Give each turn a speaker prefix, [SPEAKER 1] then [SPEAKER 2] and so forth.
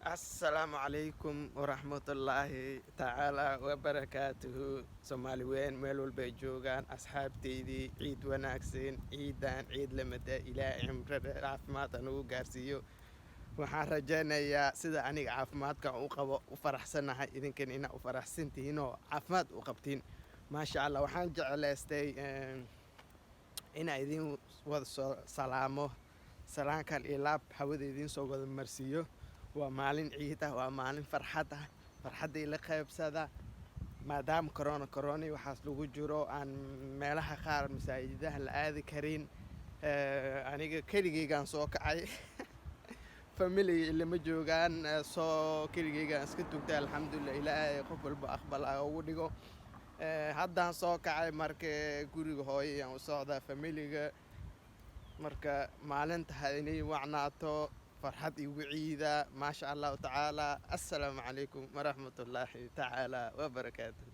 [SPEAKER 1] Assalaamu calaykum waraxmatullaahi tacaala wabarakaatuhu. Soomaali weyn meel walbay joogaan asxaabteydii ciid wanaagsan, ciidan ciid lamada ilaahay cimrada caafimaad anugu gaarsiiyo. Waxaan rajaynayaa sida aniga caafimaadka u qabo u faraxsanahay idinkan ina u faraxsantihiin oo caafimaad u qabtiin. Maasha Allah, waxaan jeclaystay ina idin wada soo salaamo salaankan iyo laab hawada idin soo wada marsiiyo. waa maalin ciid ah, waa maalin farxad ah, farxadda ila qaybsada maadaama corona waxaas lagu jiro aan meelaha qaar masaajidaha la aadi karin. Aniga keligeygaan soo kacay family lama joogaan, soo keligeygaan iska tugtay alxamdulillah, ilaahay qof walba aqbal ugu dhigo. Haddaan soo kacay marka guriga hooyo ayaan u socdaa familiga, marka maalinta ha inay wacnaato فرحت وعيدة ما شاء الله تعالى. السلام عليكم ورحمة الله تعالى وبركاته.